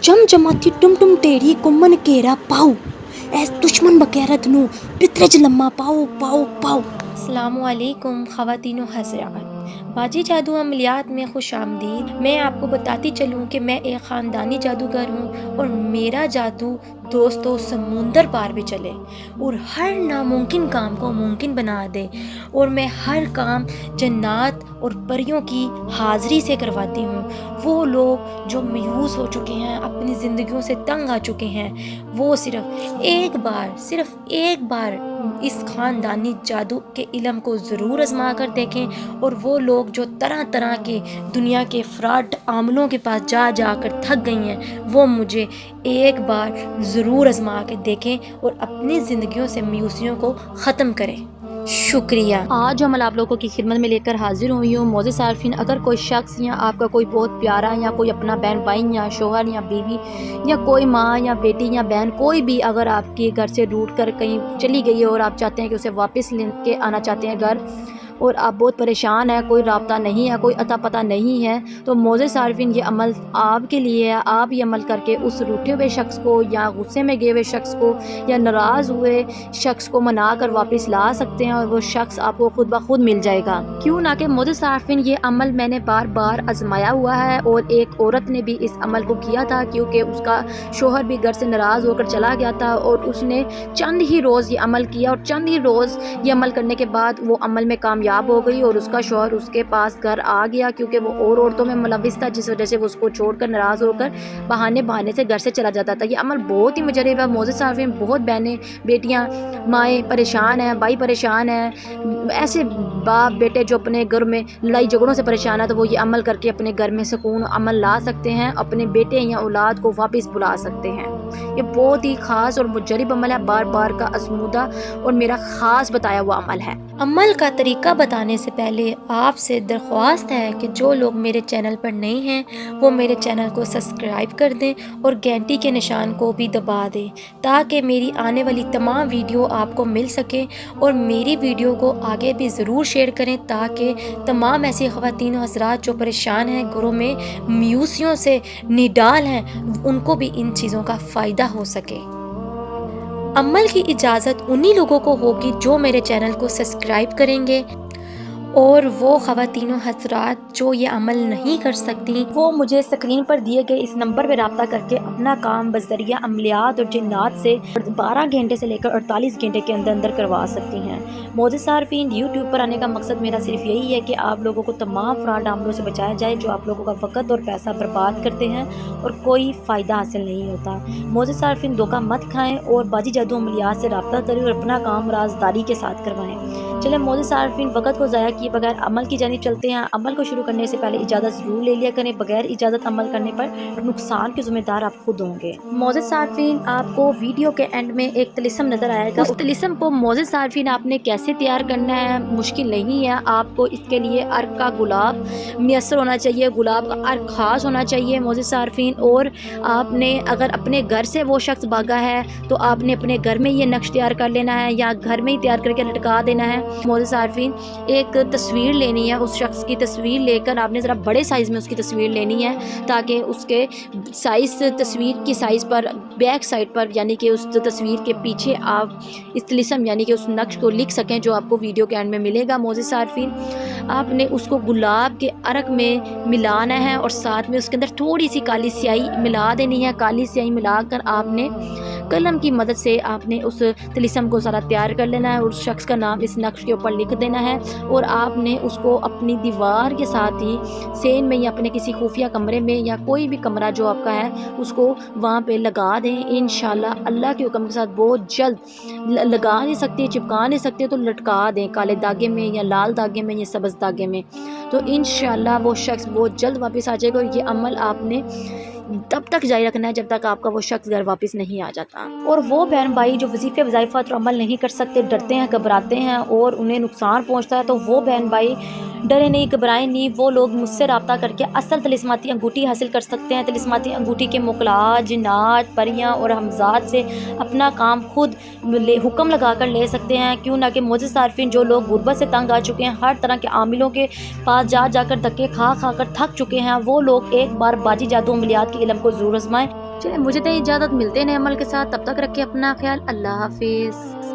जम जमाती टुम टुम टेढ़ी कुम्मन केरा पाओ ऐस दुश्मन बगैरत नू पितरज लम्मा पाओ पाओ पाओ। अस्सलामुअलैकुम ख़वातीन व हज़रात, बाजी जादू अमलियात में खुश आमदीद। मैं आपको बताती चलूँ कि मैं एक ख़ानदानी जादूगर हूँ और मेरा जादू दोस्तों समुंदर पार भी चले और हर नामुमकिन काम को मुमकिन बना दे। और मैं हर काम जन्नात और परियों की हाज़िरी से करवाती हूँ। वो लोग जो मायूस हो चुके हैं, अपनी ज़िंदगियों से तंग आ चुके हैं, वो सिर्फ़ एक बार इस ख़ानदानी जादू के इल्म को ज़रूर आज़मा कर देखें। और वो लोग जो तरह तरह के दुनिया के फ्रॉड आमलों के पास जा कर थक गई हैं, वो मुझे एक बार ज़रूर आज़मा के देखें और अपनी ज़िंदगियों से मायूसियों को ख़त्म करें। शुक्रिया। आज अमल आप लोगों की खिदमत में लेकर हाजिर हुई हूँ। मोअज़्ज़िज़ सारफीन, अगर कोई शख्स या आपका कोई बहुत प्यारा या कोई अपना बहन भाई या शोहर या बीवी या कोई माँ या बेटी या बहन कोई भी अगर आपके घर से रूठ कर कहीं चली गई है और आप चाहते हैं कि उसे वापस लेके आना चाहते हैं घर, और आप बहुत परेशान हैं, कोई राब्ता नहीं है, कोई अता पता नहीं है, तो मोअज़्ज़िज़ सारफीन ये अमल आपके लिए है। आप ये अमल करके उस रूठे हुए शख्स को या गुस्से में गए हुए शख्स को या नाराज़ हुए शख्स को मना कर वापस ला सकते हैं और वो शख्स आपको खुद ब खुद मिल जाएगा। क्यों ना कि मोअज़्ज़िज़ सारफीन ये अमल मैंने बार बार आजमाया हुआ है और एक औरत ने भी इस अमल को किया था, क्योंकि उसका शोहर भी घर से नाराज़ होकर चला गया था और उसने चंद ही रोज़ ये अमल किया और चंद ही रोज़ ये अमल करने के बाद वो अमल में कामयाब हो गई और उसका शौहर उसके पास घर आ गया, क्योंकि वो और औरतों में मुलविस था, जिस वजह से वो उसको छोड़कर नाराज़ होकर बहाने से घर से चला जाता था। ये अमल बहुत ही मुजरब है। मोअज़्ज़िज़ सारफीन बहुत बहनें बेटियां माएँ परेशान हैं, भाई परेशान हैं, ऐसे बाप बेटे जो अपने घर में लड़ाई झगड़ों से परेशान है, तो वो ये अमल करके अपने घर में सुकून अमल ला सकते हैं, अपने बेटे या औलाद को वापस बुला सकते हैं। ये बहुत ही ख़ास और मुजरब अमल है, बार बार का आज़मूदा और मेरा ख़ास बताया हुआ अमल है। अमल का तरीका बताने से पहले आपसे दरख्वास्त है कि जो लोग मेरे चैनल पर नए हैं वो मेरे चैनल को सब्सक्राइब कर दें और घंटी के निशान को भी दबा दें, ताकि मेरी आने वाली तमाम वीडियो आपको मिल सके। और मेरी वीडियो को आगे भी ज़रूर शेयर करें, ताकि तमाम ऐसी ख़वातीन हज़रात जो परेशान हैं, घरों में मायूसियों से निडाल हैं, उनको भी इन चीज़ों का फ़ायदा हो सके। अमल की इजाज़त उन्हीं लोगों को होगी जो मेरे चैनल को सब्सक्राइब करेंगे, और वो ख़वातीन हज़रात जो ये अमल नहीं कर सकती वो मुझे स्क्रीन पर दिए गए इस नंबर पर रब्ता करके अपना काम बज़रिया अमलियात और जिन्नात से 12 घंटे से लेकर 48 घंटे के अंदर अंदर करवा सकती हैं। मोअज़्ज़िज़ सारफीन, यूट्यूब पर आने का मकसद मेरा सिर्फ यही है कि आप लोगों को तमाम फ्रॉड अमलों से बचाया जाए, जो आप लोगों का वक़्त और पैसा बर्बाद करते हैं और कोई फ़ायदा हासिल नहीं होता। मोअज़्ज़िज़ सारफीन, धोखा मत खाएँ और बाजी जादू अमलियात से रब्ता करें और अपना काम राजदारी के साथ करवाएँ। चले मोअज़्ज़िज़ सारफीन, वक़्त को ज़ाया किए बगैर अमल की जानिब चलते हैं। अमल को शुरू करने से पहले इजाज़त ज़रूर ले लिया करें, बगैर इजाज़त अमल करने पर नुकसान के ज़िम्मेदार आप खुद होंगे। मोअज़्ज़िज़ सारफीन, आपको वीडियो के एंड में एक तिलिस्म नज़र आएगा। उस तिलिस्म को मोअज़्ज़िज़ सारफीन आपने कैसे तैयार करना है, मुश्किल नहीं है। आपको इसके लिए अर्क का गुलाब मैसर होना चाहिए, गुलाब का अर्क ख़ास होना चाहिए मोअज़्ज़िज़ सारफीन। और आपने अगर अपने घर से वो शख्स भागा है तो आपने अपने घर में ये नक्श तैयार कर लेना है या घर में ही तैयार करके लटका देना है। मोअज़्ज़िज़ सारफीन, एक तस्वीर लेनी है, उस शख्स की तस्वीर लेकर आपने ज़रा बड़े साइज़ में उसकी तस्वीर लेनी है, ताकि उसके साइज़ तस्वीर की साइज़ पर बैक साइड पर यानी कि उस तस्वीर के पीछे आप इस तिलिस्म यानी कि उस नक्श को लिख सकें, जो आपको वीडियो के एंड में मिलेगा। मोअज़्ज़िज़ सारफीन, आपने उसको गुलाब के अर्क में मिलाना है और साथ में उसके अंदर थोड़ी सी काली स्याही मिला देनी है। काली स्याही मिलाकर आपने कलम की मदद से आपने उस तिलिस्म को ज़रा तैयार कर लेना है और उस शख्स का नाम इस नक्श के ऊपर लिख देना है। और आपने उसको अपनी दीवार के साथ ही सेन में या अपने किसी खुफिया कमरे में या कोई भी कमरा जो आपका है उसको वहाँ पे लगा दें। इंशाल्लाह अल्लाह के हुक्म के साथ बहुत जल्द लगा नहीं सकते, चिपका नहीं सकते तो लटका दें, काले धागे में या लाल धागे में या सब्ज़ धागे में, तो इंशाल्लाह वो शख्स बहुत जल्द वापस आ जाएगा। और ये अमल आपने तब तक जारी रखना है जब तक आपका वो शख्स घर वापस नहीं आ जाता। और वो बहन भाई जो वजीफ़े वज़ाइफ़ात और अमल नहीं कर सकते, डरते हैं, घबराते हैं और उन्हें नुकसान पहुंचता है, तो वो बहन भाई डरे नहीं, घबराएं नहीं। वो लोग मुझसे रब्ता करके असल तिलिस्माती अंगूठी हासिल कर सकते हैं। तिलिस्माती अंगूठी के मुकलात, जिन्नात, परियां और हमजात से अपना काम खुद हुक्म लगा कर ले सकते हैं। क्यों ना कि मोअज़्ज़िज़ सारफीन जो लोग गुर्बत से तंग आ चुके हैं, हर तरह के आमिलों के पास जाकर धक्के खा कर थक चुके हैं, वो लोग एक बार बाजी जादू अमलियात के इल्म को ज़रूर आज़माएं। چلے مجھے تو اجازت، ملتے ہیں نئے عمل کے ساتھ، تب تک رکھے اپنا خیال، اللہ حافظ.